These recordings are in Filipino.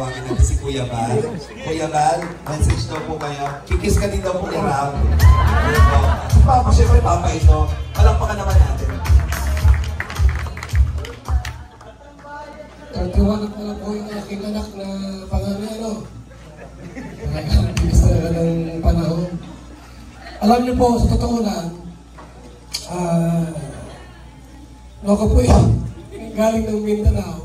tawagin natin si Kuya Val. Kuya Val, message daw po kayo. Kikis ka din daw po ni Ram. Si Papa, syempre Papa ito. Palakpakan naman natin. Tiwanag ko lang po yung aking anak na panganay, Talagang bilis talaga ng panahon. Alam niyo po, sa totoo lang, ako po yun, galing ng Mindanao.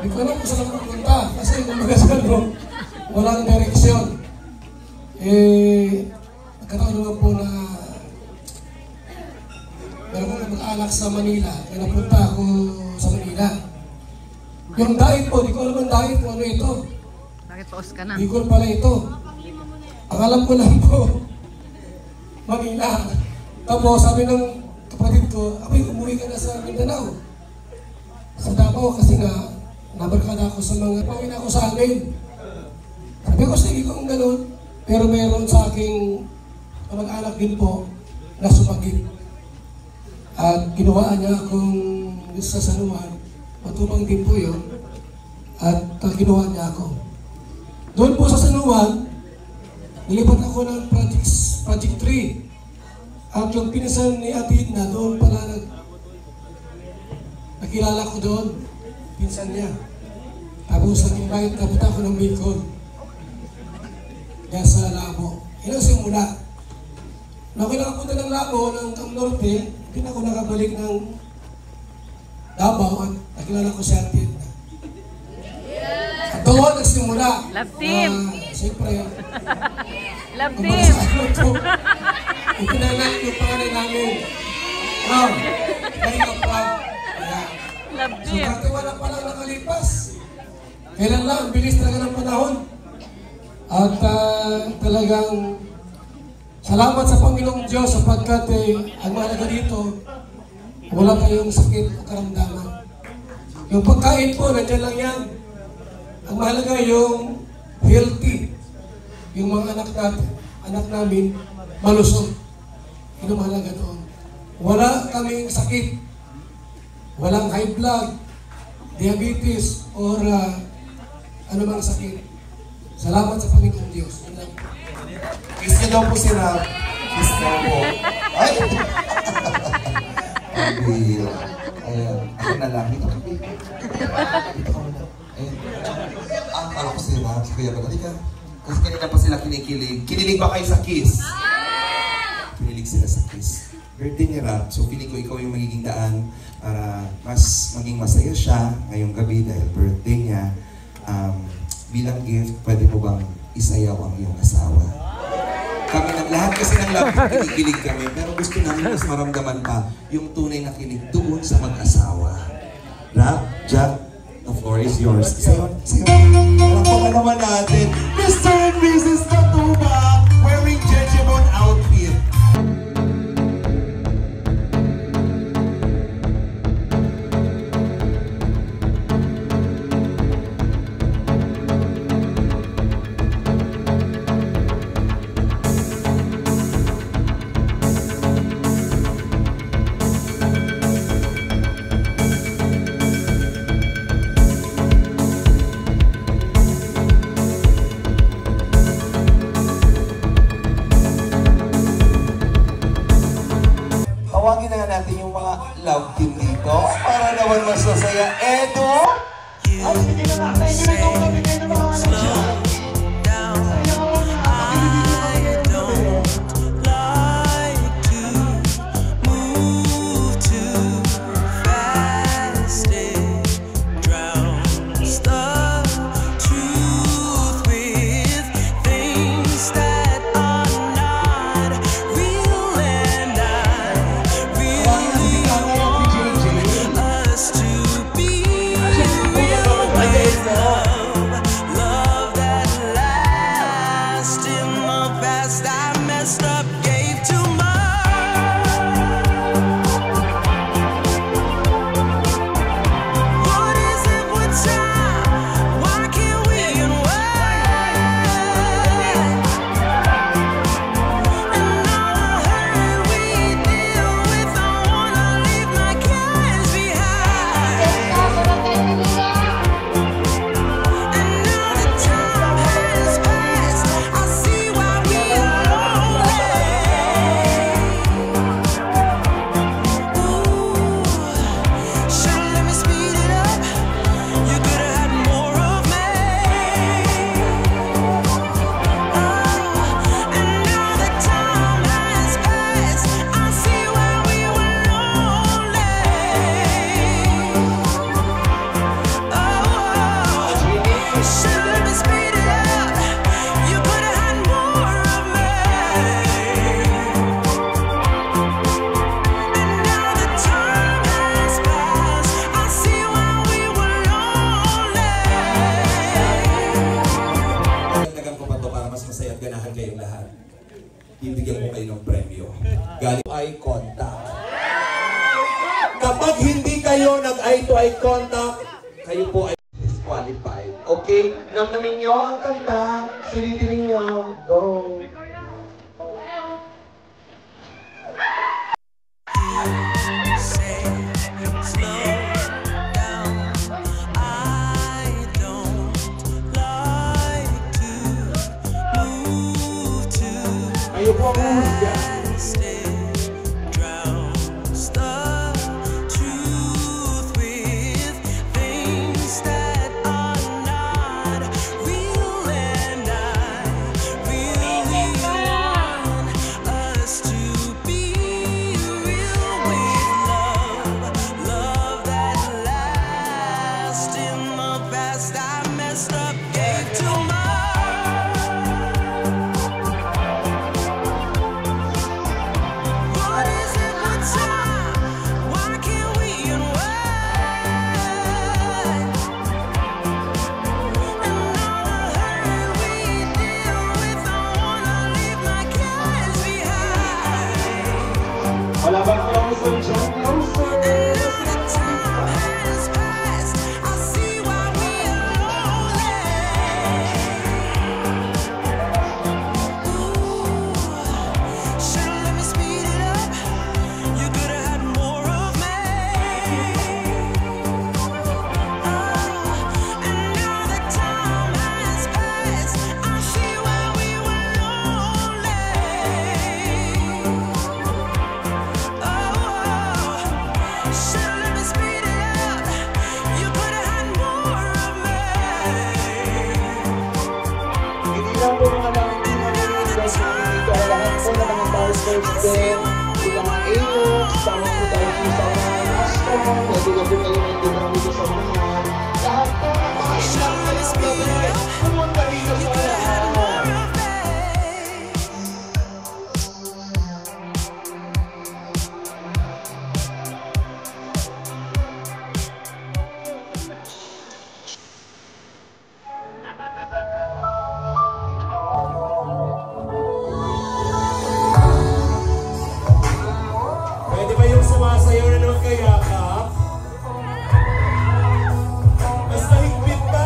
Hindi ko alam kung saan ako pupunta. Kasi kung magasan mo, walang direksyon. Nagkataon naman po na meron ko mag-alak sa Manila. Kaya napunta ako sa Manila. Yung diet po, di ko alam ang diet kung ano ito. Bakit paus ka na? Bicol pala ito. Ang alam ko lang po, Manila. Tapos sabi ng kapatid ko, abay, umuwi ka na sa Mindanao. Sa Davao kasi nga, nabarkada ako sa mga, pauwi na ako sa amin. Sabi ko, sige kung gano'n. Pero meron sa aking kamag-anak din po na sumagip. At ginawa niya akong sa San Juan, matubang din po yun. At ginawa niya ako. Doon po sa San Juan, nilipat ako ng Project 3. At yung pinasan ni Ate Edna, doon pala nakilala ko doon. Pinsan niya. Tapos nag-invite na punta ako ng Bicol. Kaya sa Labo. Yun ang simula. Nung ako nakapunta ng Labo, ng Cam Norte, hindi na ako nakabalik ng Davao at nakilala ko si Ate Edna. At doon nagsimula. Love team! Siyempre, Love team! Ipinanak yung pangalan namin. Dahil ang proud. Love So, team! katiwala pa lang nakalipas. Kailan lang, bilis talaga ng panahon. At talagang salamat sa Panginoong Diyos sapagkat ang mahalaga dito, wala kayong sakit o karamdaman. Yung pagkain po, nandiyan lang yan. Ang mahalaga yung healthy. Yung mga anak namin, malusog. Yun ang mahalaga doon. Wala kaming sakit. Walang high blood, diabetes, or anumang sakit. Salamat sa Panginoong Diyos. Kiss niyo daw po si Ram. Kiss daw po. Ay! Ayan. Ako na lang. Dito ka, baby. Dito ka muna. Ayan. Akala ko si Ram. Si Kuya Val. Halika. Kasi kanina pa sila kinikilig. Kinilig ba kayo sa kiss? Kinilig sila sa kiss. Birthday ni Ram. So feeling ko ikaw yung magiging daan para mas maging masaya siya ngayong gabi dahil birthday niya. Bilang gift, pwede mo bang isayaw ang iyong asawa? Kami lahat kasi ng love, kinikilig kami, pero gusto namin mas maramdaman pa yung tunay na kilig doon sa mag-asawa. Rap, Jack, the floor is yours. Isayaw, isayaw. Alapakan naman natin, Mr. and Mrs. Tatuba, wearing Jejemon outfit. Tawagin na natin yung mga love team dito para naman mas masaya. Edo! Ay, hindi na natin. Hindi na natin ng mga anak. bibigyan ko kayo ng premyo. Galing eye contact. Kapag hindi kayo nag-eye to eye contact, kayo po ay disqualified. Okay? Namnamin nyo ang kanta. Silitirin nyo. Go! Ayaw po ang husga. Wala bang closer dyan? Closer! Birthday, sila Amos, sama po tayo sa mga Astro, pwede na po kayo nandun dito sa mga lahat po ng mga isang kalit pumunta dito sa lahat. Sumasayaw na naman kaya ka? Mas nahigpit pa!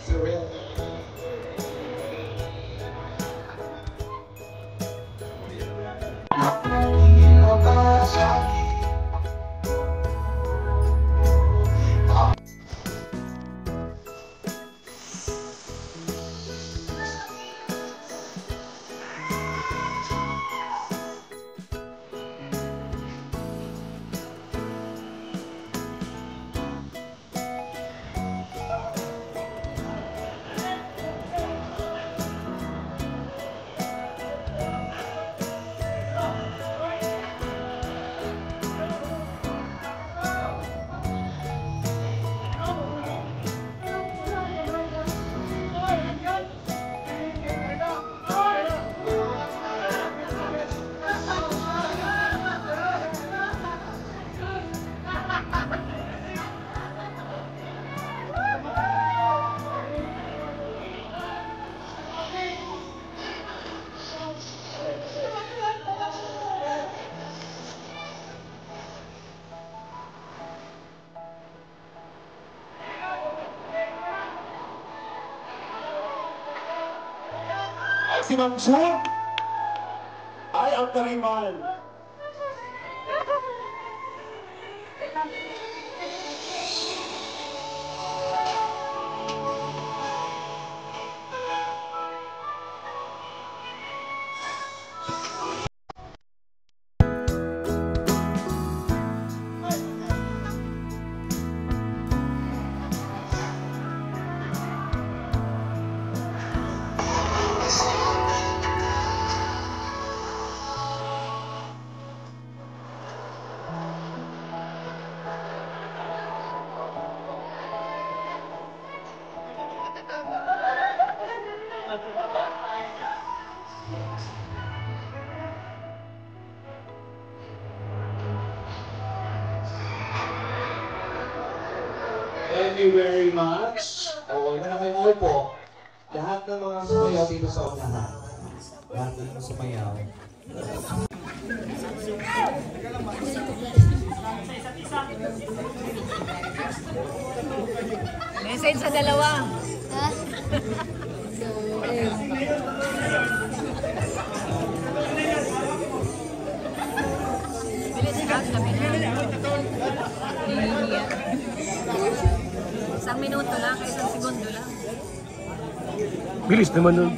Surreal. Si Ma'am June ay ang kariman. Thank you very much. O, na kayo po. Lahat ng mga sumayaw dito sa unahan. Lahat ng mga sumayaw. Message sa dalawa. Ha? Bilis na, sabi na. Hihiya. Isang minuto lang, isang segundo lang. Bilis naman nun.